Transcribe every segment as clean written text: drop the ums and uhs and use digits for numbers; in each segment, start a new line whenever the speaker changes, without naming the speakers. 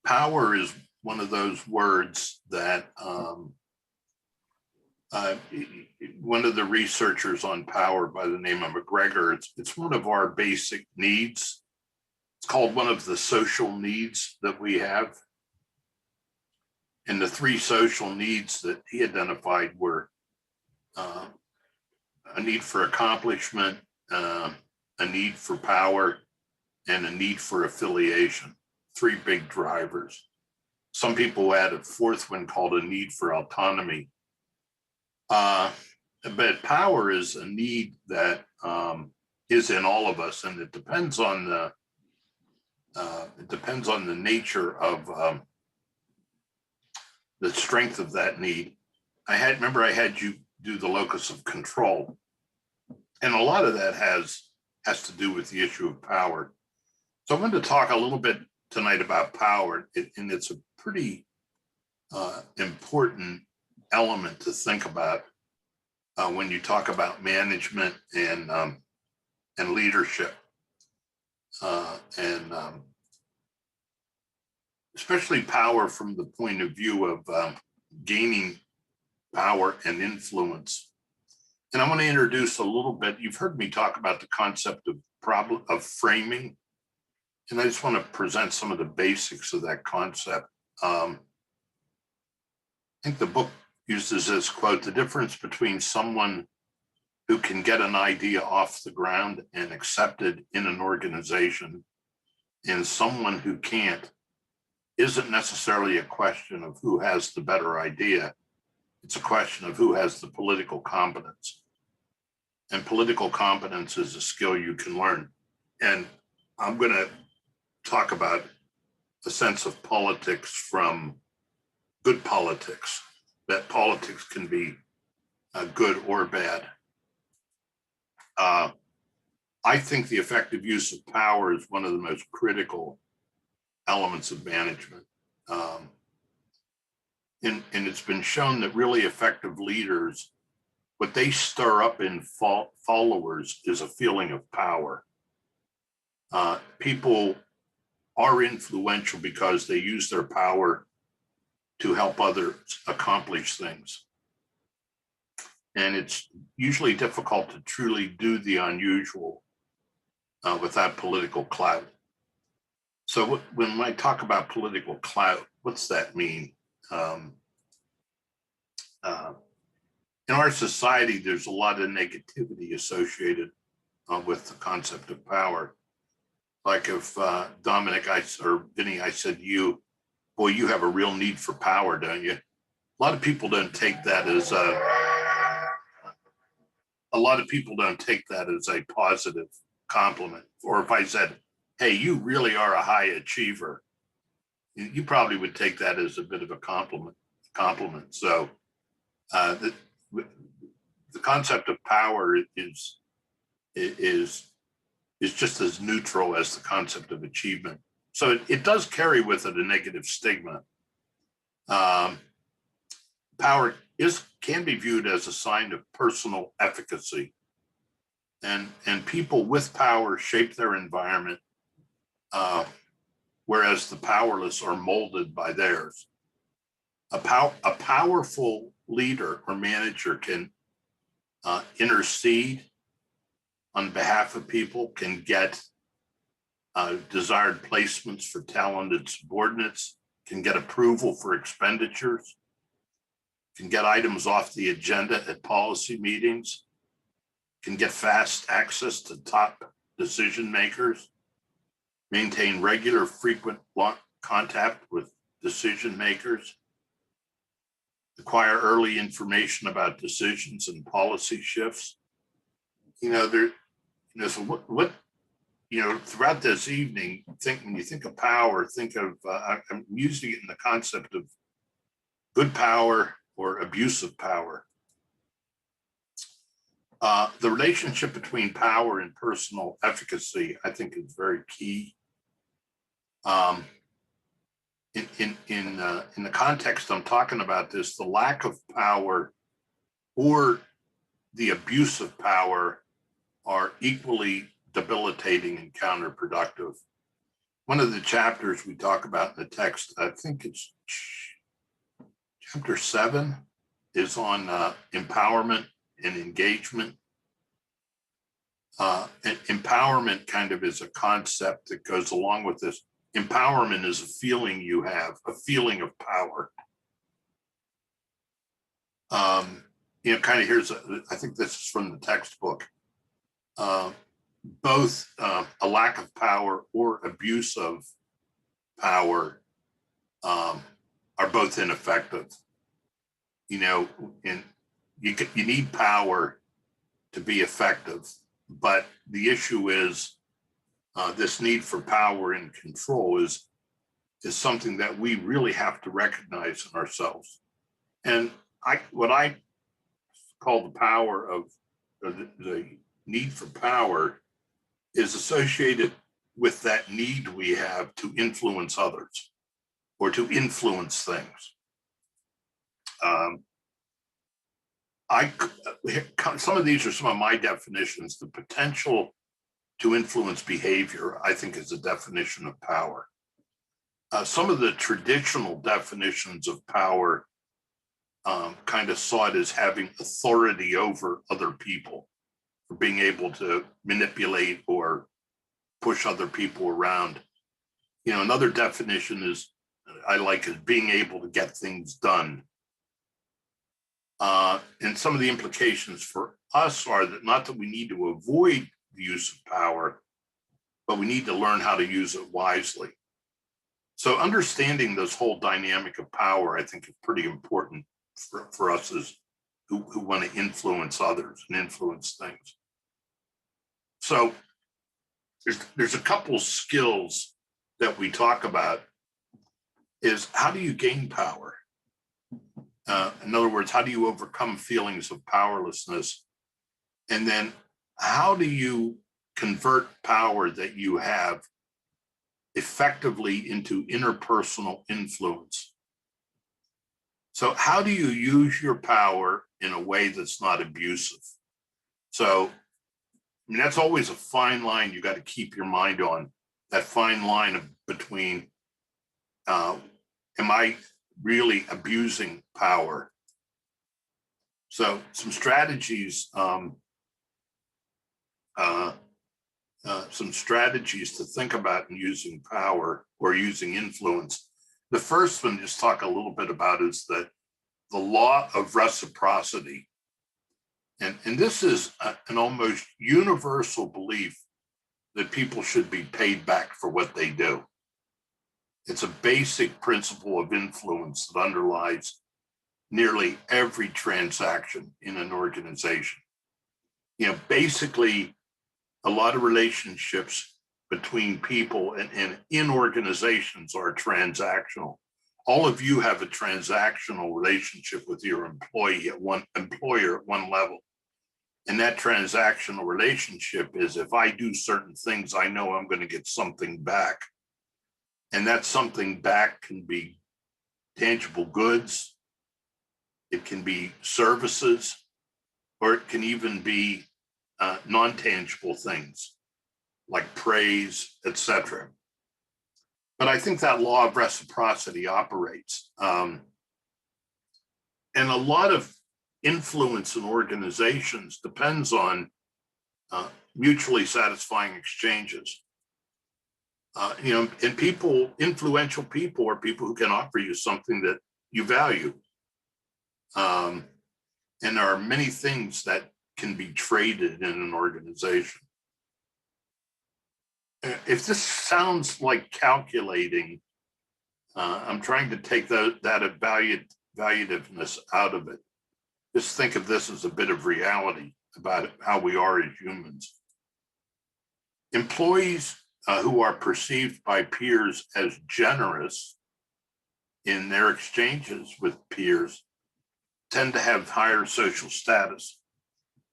Power is one of those words that uh, one of the researchers on power by the name of McGregor, it's one of our basic needs. It's called one of the social needs that we have. And the three social needs that he identified were uh, a need for accomplishment, a need for power, and a need for affiliation. Three big drivers. Some people add a fourth one called a need for autonomy. But power is a need that is in all of us, and it depends on the nature of the strength of that need. I had you do the locus of control, and a lot of that has to do with the issue of power. So I wanted to talk a little bit tonight about power, and it's a pretty important element to think about when you talk about management and leadership, and especially power from the point of view of gaining power and influence. And I want to introduce a little bit. You've heard me talk about the concept of framing, and I just want to present some of the basics of that concept. I think the book uses this quote: "The difference between someone who can get an idea off the ground and accepted in an organization and someone who can't isn't necessarily a question of who has the better idea. It's a question of who has the political competence. And political competence is a skill you can learn." And I'm going to talk about a sense of politics from good politics, that politics can be good or bad. I think the effective use of power is one of the most critical elements of management. And it's been shown that really effective leaders, what they stir up in followers is a feeling of power. People are influential because they use their power to help others accomplish things. And it's usually difficult to truly do the unusual without political clout. So when I talk about political clout, what's that mean? In our society, there's a lot of negativity associated with the concept of power. Like if Dominic, or Vinny, I said to you, "Boy, you have a real need for power, don't you?" A lot of people don't take that as a positive compliment. Or if I said, "Hey, you really are a high achiever," you probably would take that as a bit of a compliment. So the concept of power is just as neutral as the concept of achievement. So it does carry with it a negative stigma. Power can be viewed as a sign of personal efficacy, and people with power shape their environment, whereas the powerless are molded by theirs. A powerful leader or manager can intercede on behalf of people, can get desired placements for talented subordinates, can get approval for expenditures, can get items off the agenda at policy meetings, can get fast access to top decision makers, maintain regular, frequent contact with decision makers, acquire early information about decisions and policy shifts. So what throughout this evening, when you think of power, think of, I'm using it in the concept of good power or abusive power. The relationship between power and personal efficacy, I think, is very key. In the context I'm talking about this, the lack of power or the abuse of power are equally debilitating and counterproductive. one of the chapters we talk about in the text, I think it's chapter 7, is on empowerment and engagement. And empowerment kind of is a concept that goes along with this. Empowerment is a feeling you have, a feeling of power. Kind of I think this is from the textbook. Both a lack of power or abuse of power are both ineffective. And you need power to be effective, but the issue is this need for power and control is something that we really have to recognize in ourselves. And what I call the power of the need for power is associated with that need we have to influence others or to influence things. Some of these are some of my definitions. The potential to influence behavior, I think, is a definition of power. Some of the traditional definitions of power kind of saw it as having authority over other people, for being able to manipulate or push other people around. Another definition is I like is being able to get things done. And some of the implications for us are that not that we need to avoid the use of power, but we need to learn how to use it wisely. So understanding this whole dynamic of power, I think, is pretty important for us as who want to influence others and influence things. So there's a couple skills that we talk about. Is how do you gain power? In other words, how do you overcome feelings of powerlessness? And then how do you convert power that you have effectively into interpersonal influence? So how do you use your power in a way that's not abusive? So, that's always a fine line you got to keep your mind on, that fine line between, am I really abusing power? So some strategies, to think about in using power or using influence. The first one, just talk a little bit about, is the law of reciprocity. And this is an almost universal belief that people should be paid back for what they do. It's a basic principle of influence that underlies nearly every transaction in an organization. Basically, a lot of relationships between people and in organizations are transactional. All of you have a transactional relationship with your employer at one level. And that transactional relationship is, if I do certain things, I know I'm going to get something back. And that something back can be tangible goods, it can be services, or it can even be non-tangible things like praise, etc. But I think that law of reciprocity operates. And a lot of influence in organizations depends on mutually satisfying exchanges. And influential people are people who can offer you something that you value. And there are many things that can be traded in an organization. If this sounds like calculating, I'm trying to take that valuativeness out of it. Just think of this as a bit of reality about how we are as humans. Employees who are perceived by peers as generous in their exchanges with peers tend to have higher social status.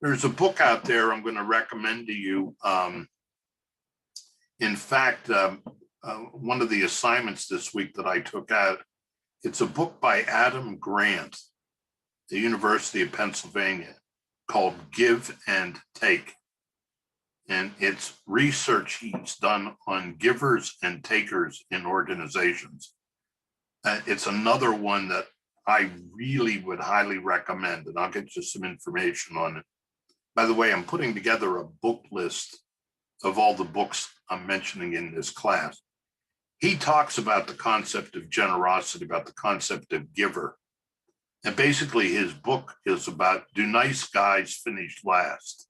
There's a book out there I'm going to recommend to you. In fact, one of the assignments this week that I took out, it's a book by Adam Grant, the University of Pennsylvania, called Give and Take. and it's research he's done on givers and takers in organizations. It's another one that I really would highly recommend, and I'll get you some information on it. By the way, I'm putting together a book list of all the books I'm mentioning in this class. He talks about the concept of generosity, about the concept of giver. And basically his book is about, do nice guys finish last?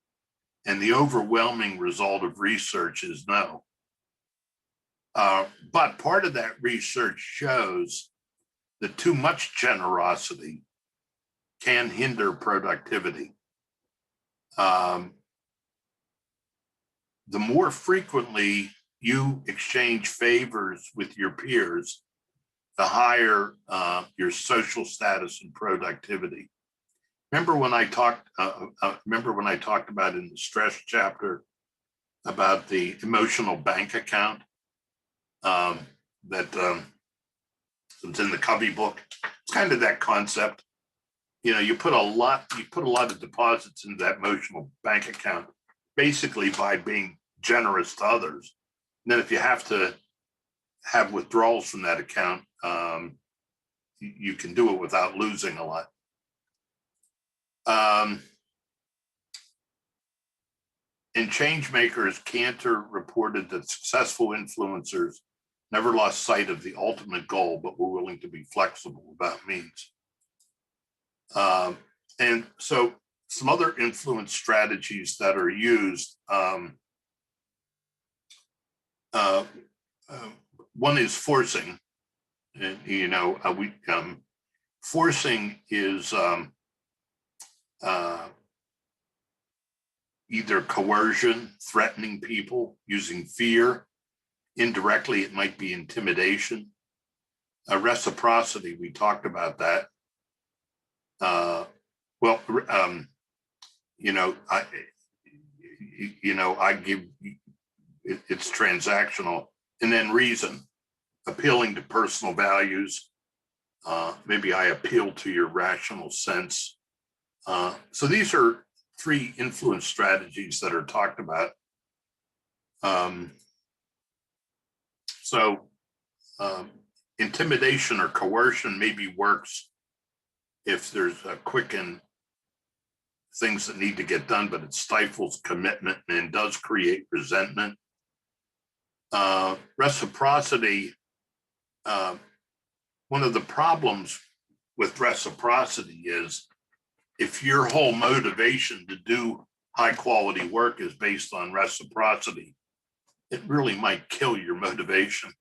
And the overwhelming result of research is no. But part of that research shows that too much generosity can hinder productivity. The more frequently you exchange favors with your peers, the higher your social status and productivity. Remember when I talked about in the stress chapter about the emotional bank account that it's in the Covey book? It's kind of that concept. You know, you put a lot of deposits into that emotional bank account, basically by being generous to others. And then if you have to have withdrawals from that account, you can do it without losing a lot. In Changemakers, Cantor reported that successful influencers never lost sight of the ultimate goal, but were willing to be flexible about means. And so some other influence strategies that are used, one is forcing. And, you know, forcing is either coercion, threatening people, using fear. Indirectly, it might be intimidation. Reciprocity, we talked about that. I give, it's transactional. And then reason, appealing to personal values. Maybe I appeal to your rational sense. So these are 3 influence strategies that are talked about. Intimidation or coercion maybe works if there's a quicken things that need to get done, but it stifles commitment and does create resentment. Reciprocity, one of the problems with reciprocity is if your whole motivation to do high quality work is based on reciprocity, it really might kill your motivation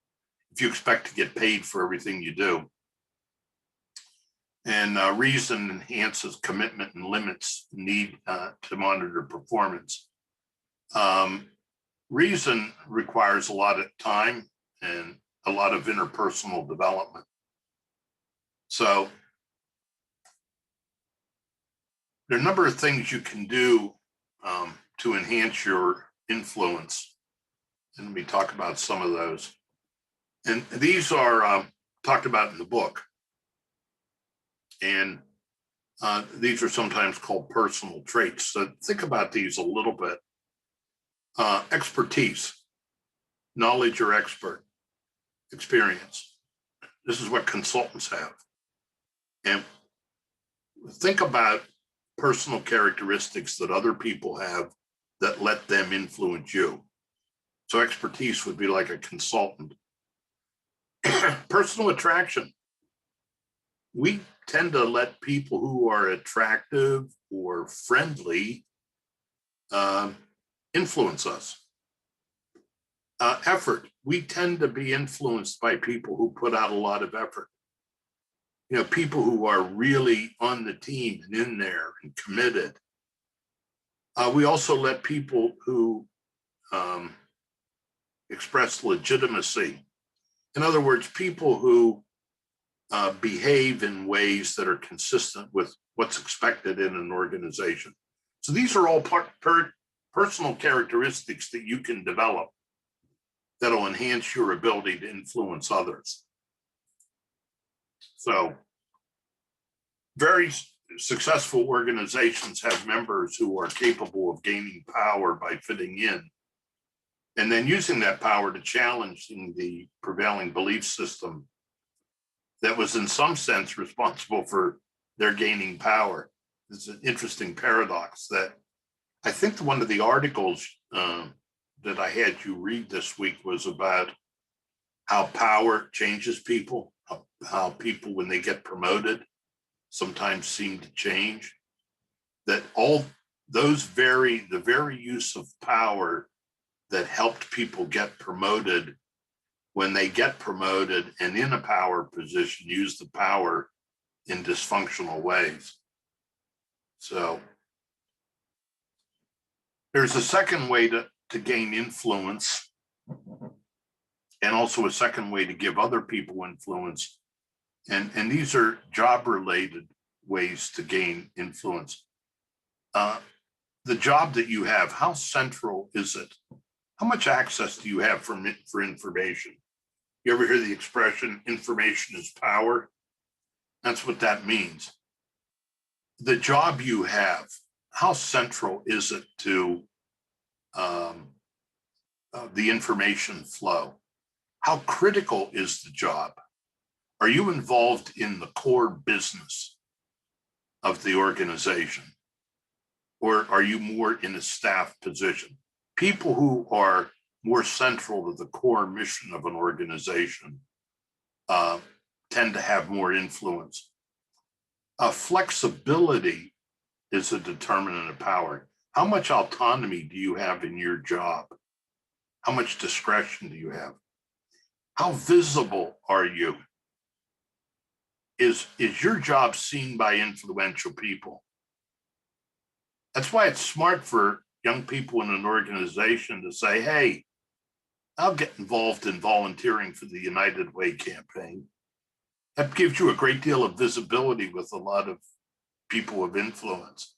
if you expect to get paid for everything you do. And reason enhances commitment and limits need to monitor performance. Reason requires a lot of time and a lot of interpersonal development. So there are a number of things you can do to enhance your influence. And let me talk about some of those. And these are talked about in the book. And these are sometimes called personal traits. So think about these a little bit. Expertise, knowledge or expert, experience. This is what consultants have. And think about personal characteristics that other people have that let them influence you. So expertise would be like a consultant. Personal attraction. We tend to let people who are attractive or friendly influence us. Effort. We tend to be influenced by people who put out a lot of effort. You know, people who are really on the team and in there and committed. We also let people who express legitimacy. In other words, people who behave in ways that are consistent with what's expected in an organization. So these are all personal characteristics that you can develop that'll enhance your ability to influence others. So very successful organizations have members who are capable of gaining power by fitting in and then using that power to challenge the prevailing belief system that was in some sense responsible for their gaining power. It's an interesting paradox that I think one of the articles that I had you read this week was about how power changes people, how people, when they get promoted, sometimes seem to change. That all those the very use of power that helped people get promoted, when they get promoted and in a power position, use the power in dysfunctional ways. So there's a second way to gain influence, and also a second way to give other people influence. And these are job-related ways to gain influence. The job that you have, how central is it? How much access do you have for information? You ever hear the expression, information is power? That's what that means. The job you have, how central is it to the information flow? How critical is the job? Are you involved in the core business of the organization? Or are you more in a staff position? People who are more central to the core mission of an organization tend to have more influence. Flexibility is a determinant of power. How much autonomy do you have in your job? How much discretion do you have? How visible are you? Is your job seen by influential people? That's why it's smart for young people in an organization to say, hey, I'll get involved in volunteering for the United Way campaign. That gives you a great deal of visibility with a lot of people of influence.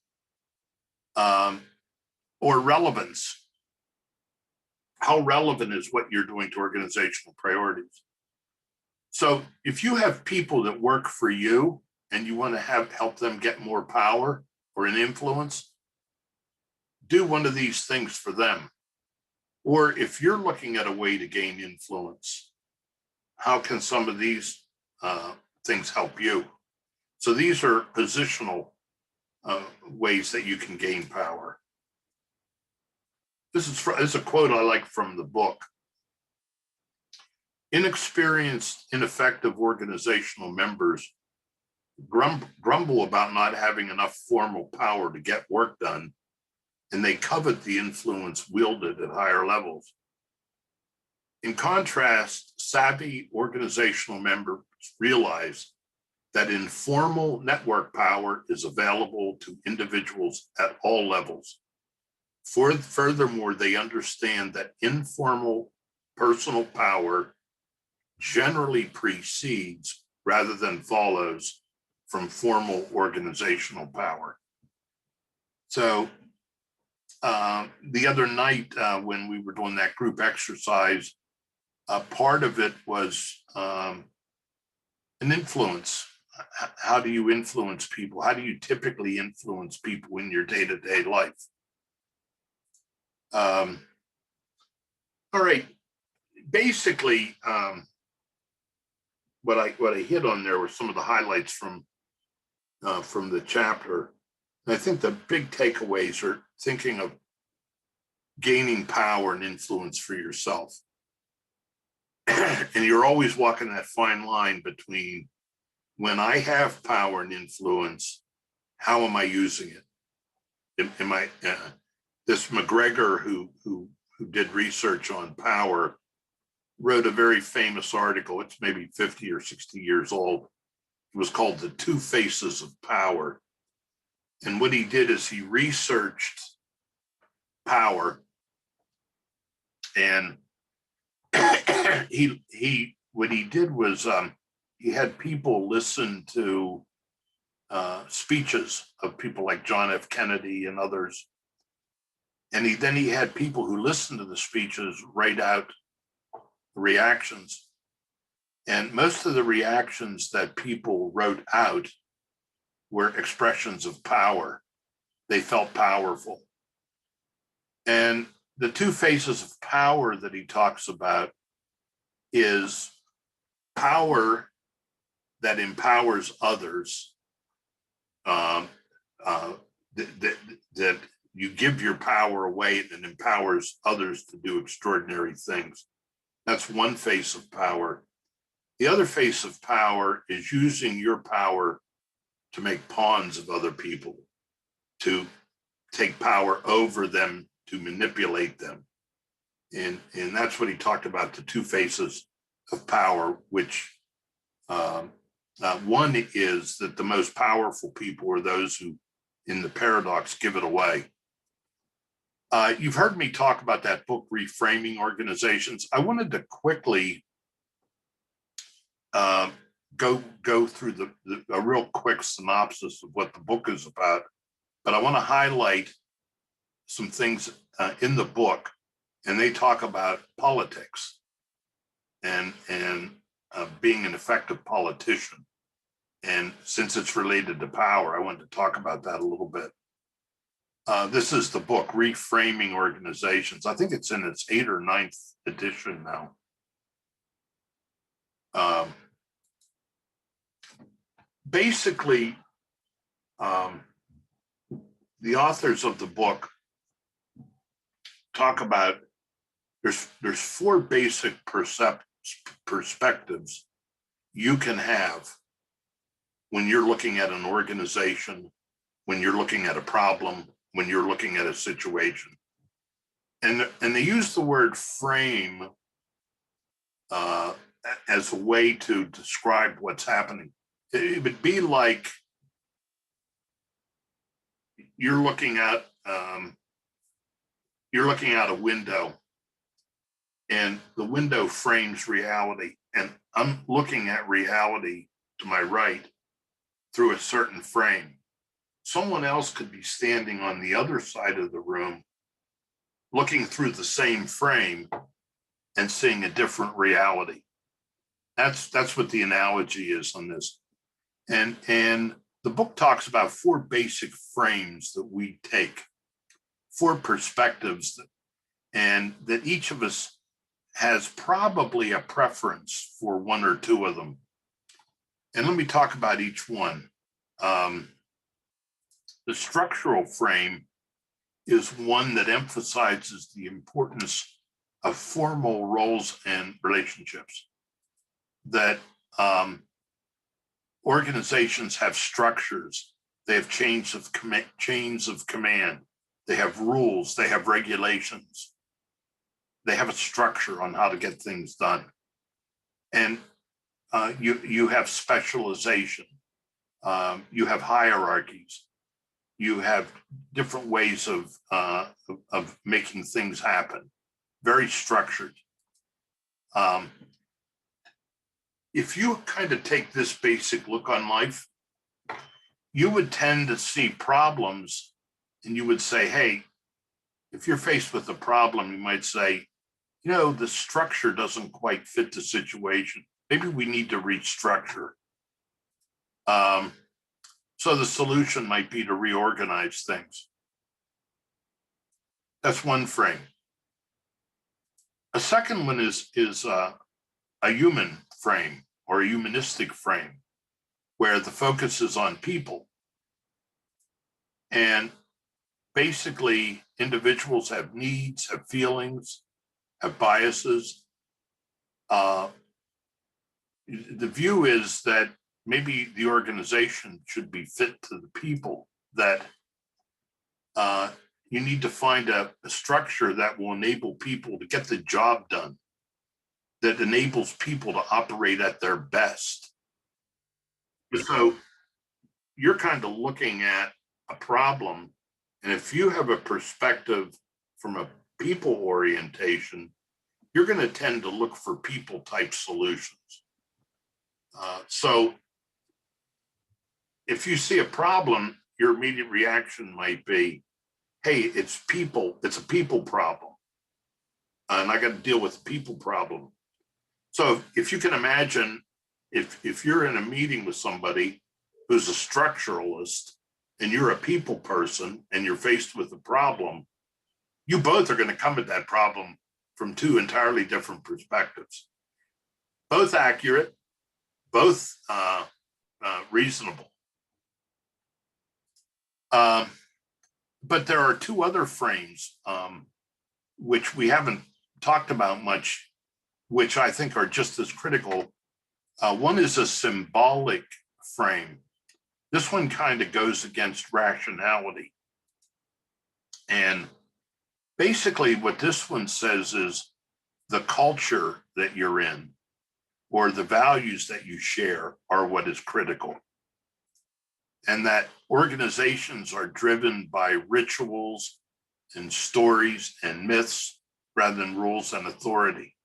Or relevance. How relevant is what you're doing to organizational priorities? So if you have people that work for you and you want to help them get more power or an influence, do one of these things for them. Or if you're looking at a way to gain influence, how can some of these things help you? So these are positional ways that you can gain power. This is a quote I like from the book. Inexperienced, ineffective organizational members grumble about not having enough formal power to get work done, and they covet the influence wielded at higher levels. In contrast, savvy organizational members realize that informal network power is available to individuals at all levels. Furthermore, they understand that informal personal power generally precedes rather than follows from formal organizational power. So the other night when we were doing that group exercise, part of it was an influence. How do you influence people? How do you typically influence people in your day-to-day life? All right, basically, what I hit on there were some of the highlights from the chapter. And I think the big takeaways are thinking of gaining power and influence for yourself. And you're always walking that fine line between, when I have power and influence, how am I using it? Am I this McGregor who did research on power wrote a very famous article. It's maybe 50 or 60 years old. It was called The Two Faces of Power. And what he did is he researched power, and what he did was he had people listen to speeches of people like John F. Kennedy and others. And then he had people who listened to the speeches write out reactions. And most of the reactions that people wrote out were expressions of power. They felt powerful. And the two faces of power that he talks about is power that empowers others, that you give your power away and empowers others to do extraordinary things. That's one face of power. The other face of power is using your power to make pawns of other people, to take power over them, to manipulate them. And that's what he talked about, the two faces of power, which one is that the most powerful people are those who, in the paradox, give it away. You've heard me talk about that book, Reframing Organizations. I wanted to quickly go through a real quick synopsis of what the book is about, but I want to highlight some things in the book, and they talk about politics and being an effective politician. And since it's related to power, I wanted to talk about that a little bit. This is the book, Reframing Organizations. I think it's in its 8th or 9th edition now. Basically, the authors of the book talk about there's 4 basic perspectives you can have when you're looking at an organization, when you're looking at a problem, when you're looking at a situation. And they use the word frame as a way to describe what's happening. It would be like you're looking out a window, and the window frames reality, and I'm looking at reality to my right through a certain frame. Someone else could be standing on the other side of the room, looking through the same frame and seeing a different reality. That's what the analogy is on this. And the book talks about 4 basic frames that we take, 4 perspectives and that each of us has probably a preference for 1 or 2 of them. And let me talk about each one. The structural frame is one that emphasizes the importance of formal roles and relationships, that organizations have structures, they have chains of command, they have rules, they have regulations, they have a structure on how to get things done. And you have specialization, you have hierarchies, you have different ways of making things happen, very structured. If you kind of take this basic look on life, you would tend to see problems and you would say, hey, if you're faced with a problem, you might say, the structure doesn't quite fit the situation. Maybe we need to restructure. So the solution might be to reorganize things. That's one frame. A second one is a human frame or a humanistic frame, where the focus is on people. And basically, individuals have needs, have feelings, have biases. The view is that maybe the organization should be fit to the people, that you need to find a structure that will enable people to get the job done, that enables people to operate at their best. So you're kind of looking at a problem, and if you have a perspective from a people orientation, you're going to tend to look for people type solutions. So if you see a problem, your immediate reaction might be, hey, it's people, it's a people problem. And I got to deal with the people problem. So if you can imagine, if you're in a meeting with somebody who's a structuralist and you're a people person and you're faced with a problem, you both are going to come at that problem from two entirely different perspectives, both accurate, both reasonable. But there are two other frames which we haven't talked about much, which I think are just as critical. One is a symbolic frame. This one kind of goes against rationality. And basically what this one says is the culture that you're in or the values that you share are what is critical. And that organizations are driven by rituals and stories and myths rather than rules and authority.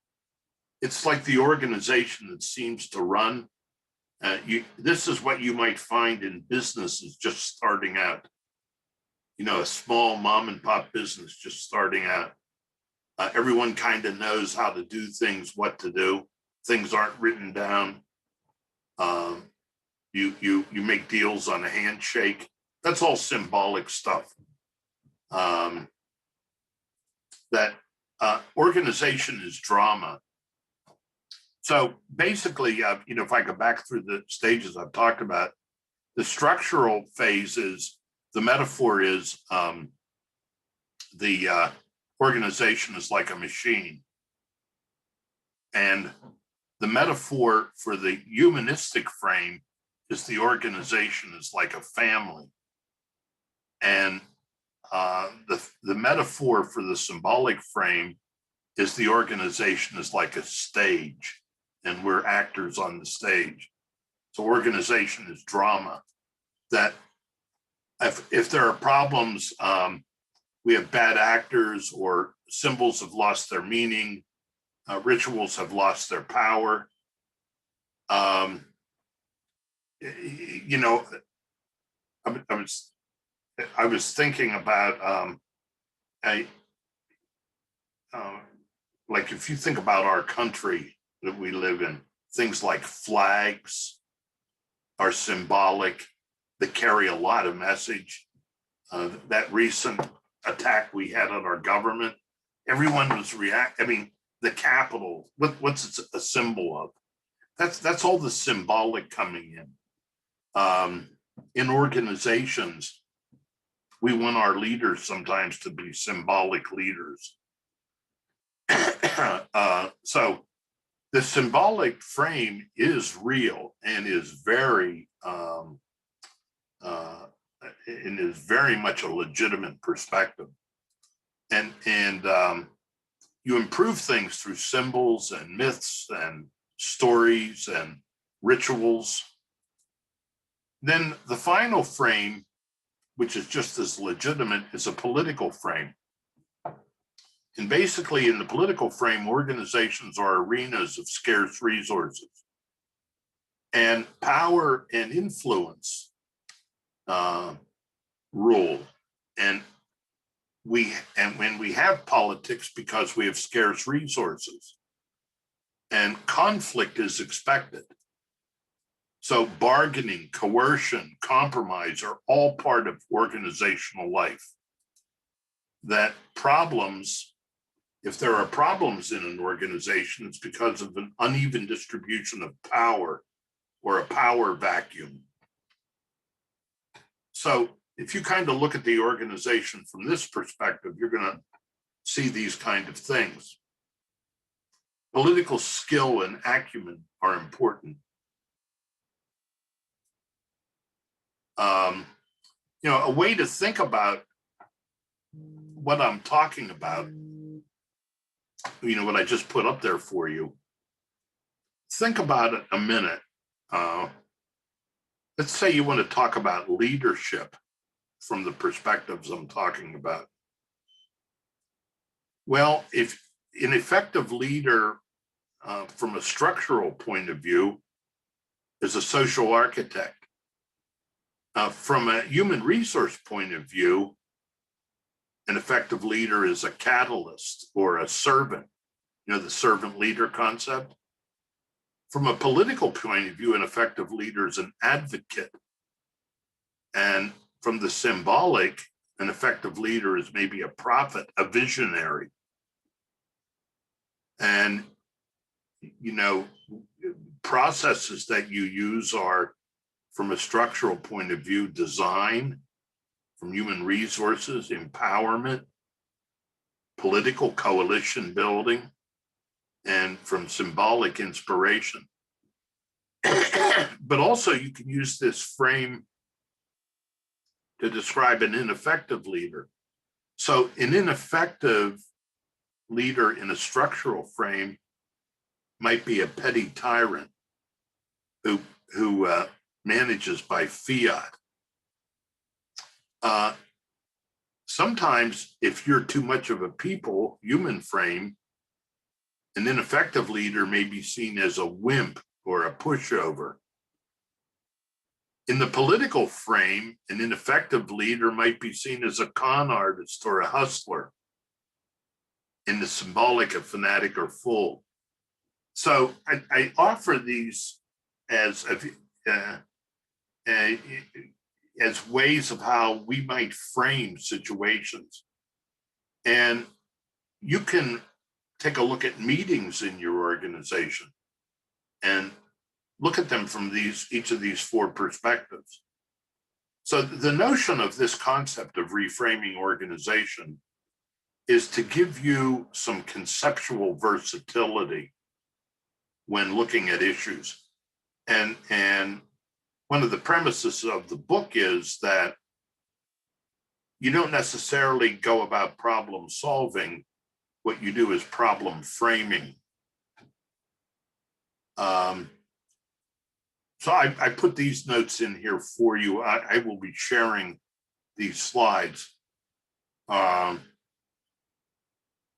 It's like the organization that seems to run. This is what you might find in businesses just starting out. You know, a small mom and pop business just starting out. Everyone kind of knows how to do things, what to do. Things aren't written down. You make deals on a handshake. That's all symbolic stuff. That organization is drama. So basically, you know, if I go back through the stages I've talked about, the structural phase is, the metaphor is the organization is like a machine. And the metaphor for the humanistic frame is the organization is like a family. And the metaphor for the symbolic frame is the organization is like a stage and we're actors on the stage. So organization is drama. That if there are problems, we have bad actors or symbols have lost their meaning, rituals have lost their power. You know, I was thinking about like if you think about our country that we live in, things like flags are symbolic, that carry a lot of message. That recent attack we had on our government, everyone was I mean, the Capitol, what's it a symbol of? That's all the symbolic coming in. In organizations, we want our leaders sometimes to be symbolic leaders. So the symbolic frame is real and is very much a legitimate perspective. And you improve things through symbols and myths and stories and rituals. Then the final frame, which is just as legitimate, is a political frame. And basically in the political frame, organizations are arenas of scarce resources. And power and influence rule. And when we have politics, because we have scarce resources, and conflict is expected. So bargaining, coercion, compromise are all part of organizational life. That problems, if there are problems in an organization, it's because of an uneven distribution of power or a power vacuum. So if you kind of look at the organization from this perspective, you're going to see these kind of things. Political skill and acumen are important. You know, a way to think about what I'm talking about, you know, what I just put up there for you, think about it a minute. Let's say you want to talk about leadership from the perspectives I'm talking about. Well, if an effective leader from a structural point of view is a social architect. From a human resource point of view, an effective leader is a catalyst or a servant, you know, the servant leader concept. From a political point of view, an effective leader is an advocate And from the symbolic, an effective leader is maybe a prophet, a visionary. And, you know, processes that you use are, from a structural point of view, design, from human resources, empowerment, political coalition building, and from symbolic inspiration. But also you can use this frame to describe an ineffective leader. So an ineffective leader in a structural frame might be a petty tyrant who manages by fiat. Sometimes if you're too much of a people, human frame, an ineffective leader may be seen as a wimp or a pushover. In the political frame, an ineffective leader might be seen as a con artist or a hustler. In the symbolic, a fanatic or fool. So I offer these as ways of how we might frame situations. And you can take a look at meetings in your organization and look at them from each of these four perspectives. So the notion of this concept of reframing organization is to give you some conceptual versatility when looking at issues. And one of the premises of the book is that you don't necessarily go about problem solving. What you do is problem framing. So I put these notes in here for you. I will be sharing these slides.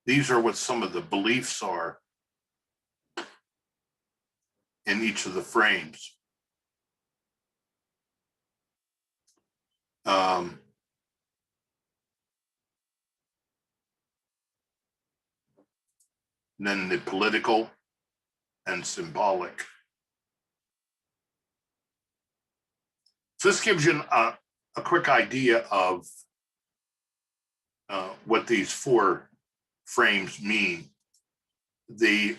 These are what some of the beliefs are in each of the frames. And then the political and symbolic. So this gives you a quick idea of what these four frames mean. The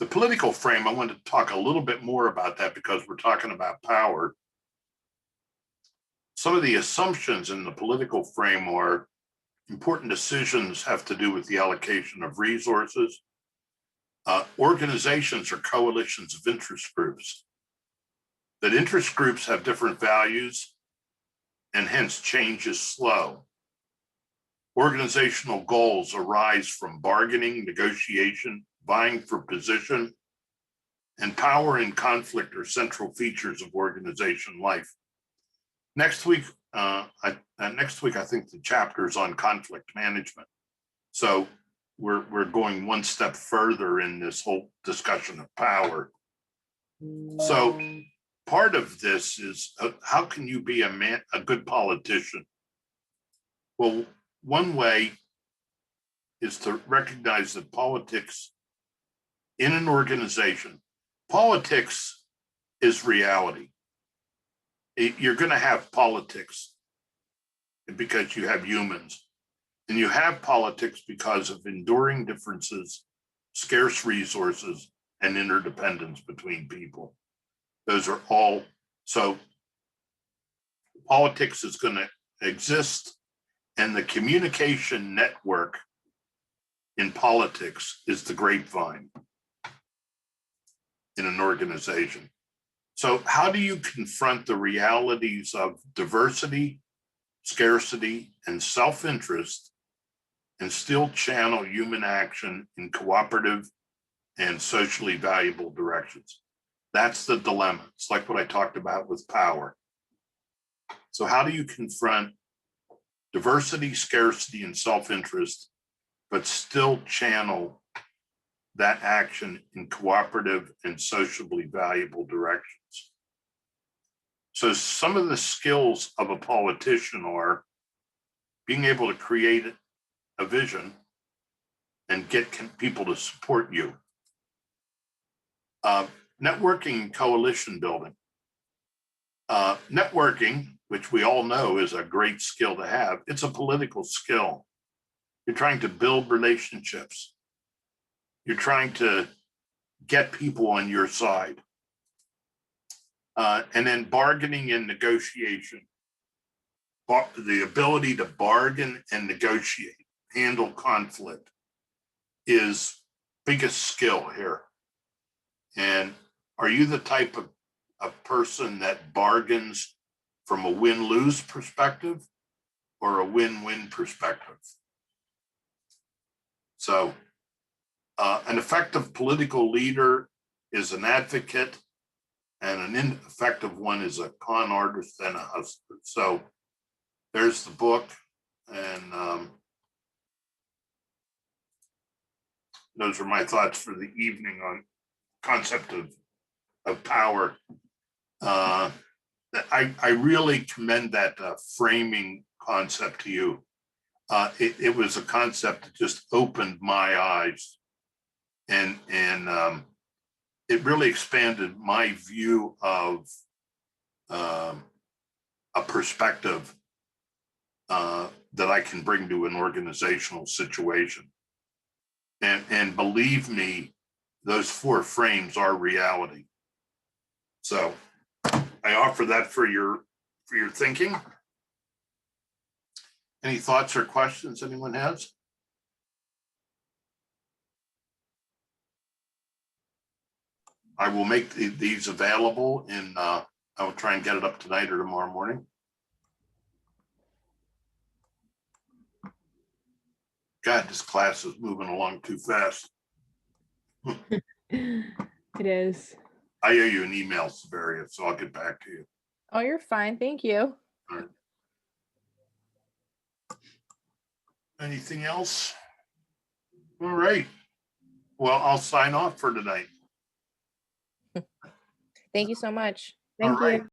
political frame, I want to talk a little bit more about that because we're talking about power. Some of the assumptions in the political frame are important decisions have to do with the allocation of resources. Organizations are coalitions of interest groups. That interest groups have different values and hence change is slow. Organizational goals arise from bargaining, negotiation, vying for position, and power and conflict are central features of organization life. Next week, I think the chapter is on conflict management. So we're going one step further in this whole discussion of power. So part of this is how can you be a good politician? Well, one way is to recognize that politics in an organization, politics is reality. You're going to have politics because you have humans, and you have politics because of enduring differences, scarce resources, and interdependence between people. Those are all, so politics is going to exist, and the communication network in politics is the grapevine in an organization. So how do you confront the realities of diversity, scarcity, and self-interest and still channel human action in cooperative and socially valuable directions? That's the dilemma. It's like what I talked about with power. So how do you confront diversity, scarcity, and self-interest, but still channel that action in cooperative and socially valuable directions? So some of the skills of a politician are being able to create a vision and get people to support you. Networking and coalition building. Networking, which we all know is a great skill to have, it's a political skill. You're trying to build relationships. You're trying to get people on your side. And then bargaining and negotiation. The ability to bargain and negotiate, handle conflict is biggest skill here. And are you the type of person that bargains from a win-lose perspective or a win-win perspective? So an effective political leader is an advocate, and an ineffective one is a con artist and a hustler. So there's the book, and those are my thoughts for the evening on concept of power. I really commend that framing concept to you. It was a concept that just opened my eyes, and it really expanded my view of a perspective that I can bring to an organizational situation. And believe me, those 4 frames are reality. So I offer that for your thinking. Any thoughts or questions anyone has? I will make these available, and I will try and get it up tonight or tomorrow morning. God, this class is moving along too fast.
It is.
I owe you an email, Severia, so I'll get back to you.
Oh, you're fine. Thank you.
All right. Anything else? All right. Well, I'll sign off for tonight.
Thank you so much.
All right.